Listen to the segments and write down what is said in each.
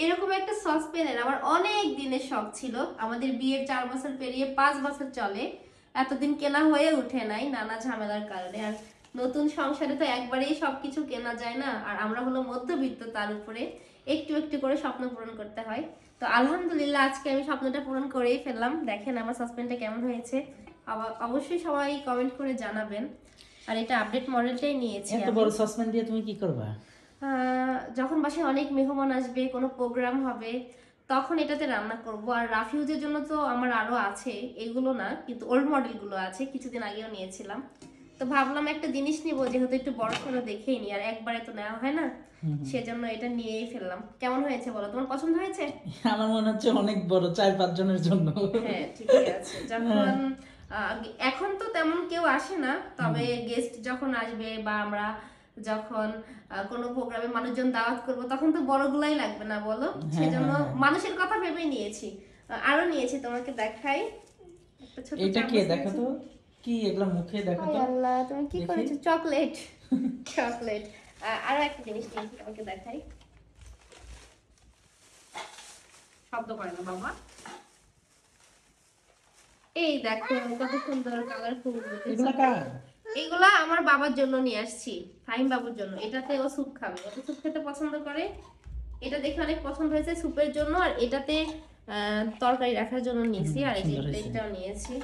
এরকম একটা সসপ্যানের আমার অনেক দিনের শখ ছিল। আমাদের বিয়ের 4 বছর পেরিয়ে 5 বছর চলে, এতদিন কেনা হয়ে ওঠে নাই নানা ঝামেলার কারণে। আর নতুন সংসারে তো একবারেই সবকিছু কেনা যায় না, আর আমরা হলো মধ্যবিত্ত, তার উপরে একটু একটু করে স্বপ্ন পূরণ করতে হয়। তো আলহামদুলিল্লাহ আজকে আমি স্বপ্নটা পূরণ করেই ফেললাম। দেখেন আমার সাসপেন্ডটা কেমন হয়েছে, অবশ্যই সবাই কমেন্ট করে জানাবেন। আর এটা আপডেট মডেলটাই নিয়েছি। এত বড় সাসপেন্ড দিয়ে তুমি কি করবা? যখন বাসায় অনেক মেহমান আসবে, কোনো প্রোগ্রাম হবে, তখন এটাতে রান্না করব। আর রাফিউজের জন্য তো আমার আরো আছে, এগুলো না কিন্তু ওল্ড মডেলগুলো আছে, কিছুদিন আগেও নিয়েছিলাম। তো ভাবলাম একটা জিনিস নিবো, যেহেতু একটু বড় সড়ো দেখেই নি, আর একবারে তো নেওয়া হয় না, সেজন্য এটা নিয়েই ফেললাম। কেমন হয়েছে বলো, তোমার পছন্দ হয়েছে? আমার মনে হচ্ছে অনেক বড়, 4-5 জনের জন্য। হ্যাঁ ঠিকই আছে। যখন এখন তো তেমন কেউ আসে না, তবে গেস্ট যখন আসবে বা আমরা যখন কোনো প্রোগ্রামে মানুষজন দাওয়াত করব, তখন তো বড়গুলাই লাগবে না বলো? সেজন্য মানুষের কথা ভেবে নিয়েছি। আরো নিয়েছি, তোমাকে দেখাই। একটা ছোট এটা কি চামচ দেখো নিয়েছি। তো, কি এগুলা মুখে দেখো তো। আল্লাহ, তুমি কি দেখি। করেছো? চকলেট। চকলেট। আরো একটা জিনিস নিয়েছি, তোমাকে দেখাই। শব্দ করে না বাবা। এই দেখো কত সুন্দর কালারফুল। এগুলা কার? এগুলা আমার বাবার জন্য নিয়ে আসছি, ফাহিম বাবুর জন্য। এটাতে ও স্যুপ খাবে, ও তো স্যুপ খেতে পছন্দ করে। এটা দেখে অনেক পছন্দ হয়েছে স্যুপের জন্য। আর এটাতে তরকারি রাখার জন্য নিয়েছি। আর এই যে সুন্দর হয়েছে। প্লেটটাও নিয়েছি।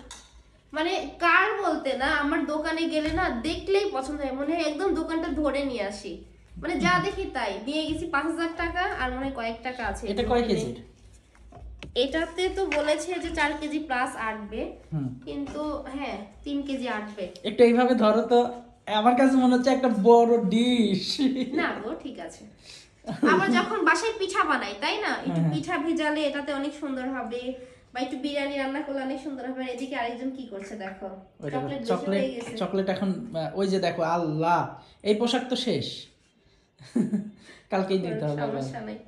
মানে কার বলতে না, আমার দোকানে গেলে না দেখলেই পছন্দ হয়, মনে হয় একদম দোকানটা ধরে নিয়ে আসি। মানে যা দেখি তাই নিয়ে গেছি। 5,000 টাকা, আর মনে হয় কয়েক টাকা আছে। এটা কয় কেজির? এটাতে তো বলেছে যে 4 কেজি প্লাস আসবে, হুম। কিন্তু হ্যাঁ 3 কেজি আসবে। একটু এইভাবে ধরো তো, আমার কাছে মনে হচ্ছে একটা বড় ডিশ। না গো, ঠিক আছে। আবার যখন বাসায় পিঠা বানাই, তাই না, একটু পিঠা ভিজালে এটাতে অনেক সুন্দর হবে, বা একটু বিরিয়ানি রান্না করলে অনেক সুন্দর হবে। আর এদিকে আরেকজন কি করছে দেখো, চকলেট বেশি চকলেট, হয়ে গেছে। চকলেট এখন ওই যে দেখো, আল্লাহ, এই পোশাক তো শেষ। কালকেই দিতে হবে আবার। সমস্যা নেই,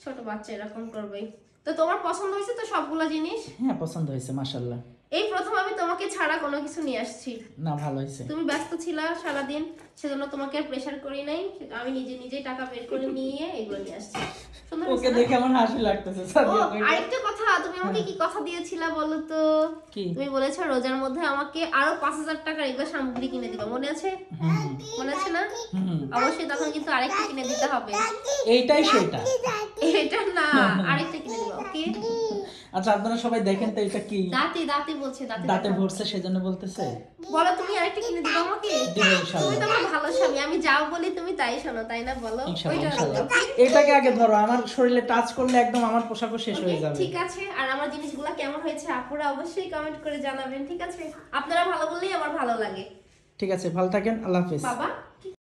ছোট বাচ্চা এরকম করবেই। তো তোমার পছন্দ হয়েছে তো সবগুলা জিনিস? হ্যাঁ পছন্দ হয়েছে, মাশাআল্লাহ। এই প্রথম আমি তোমাকে ছাড়া কোনো কিছু নিয়ে আসছি। না ভালো হয়েছে। তুমি ব্যস্ত ছিলা সারাদিন, সেজন্য তোমাকে আর প্রেসার করি নাই। আমি নিজে নিজেই টাকা বের করে নিয়ে এগুলো নিয়ে আসছি। সুন্দর ওকে হয়েছে না? দেখে আমার হাসি লাগতেছে। ও, সাদিয়া থেকে। আরেকটা কথা, তুমি আমাকে কি কথা দিয়েছিলা বলো তো? কি? তুমি বলেছো রোজার মধ্যে আমাকে আরো 5,000 টাকার এগুলো সামগ্রী কিনে দিবা, মনে আছে? মনে আছে না? অবশ্যই, তখন কিন্তু আরেকটা কিনে দিতে হবে। এইটাই সেটা। এটা না, আরেকটা কিনে দিবা, ওকে? আচ্ছা আপনারা সবাই দেখেন তো এটা কি। দাঁতে দাঁতে বলছে, দাঁতে দাঁতে দেখাও। ভরছে সেজন্য বলতেছে। বলো, তুমি আরেকটা কিনে দিবা আমাকে? দিব তুমি ইনশাআল্লাহ। তো আমার ভালো স্বামী, আমি যাও বলি তুমি তাই শোনো, তাই না বলো? ইনশাআল্লাহ ওইটা ইনশাআল্লাহ। বলো। এটাকে আগে ধরো, আমার শরীরে টাচ করলে একদম আমার পোশাকও শেষ হয়ে যাবে। ঠিক আছে। আর আমার জিনিসগুলো কেমন হয়েছে আপুরা অবশ্যই কমেন্ট করে জানাবেন, ঠিক আছে? আপনারা ভালো বললেই আমার ভালো লাগে। ঠিক আছে, ভালো থাকেন, আল্লাহ হাফেজ। বাবা।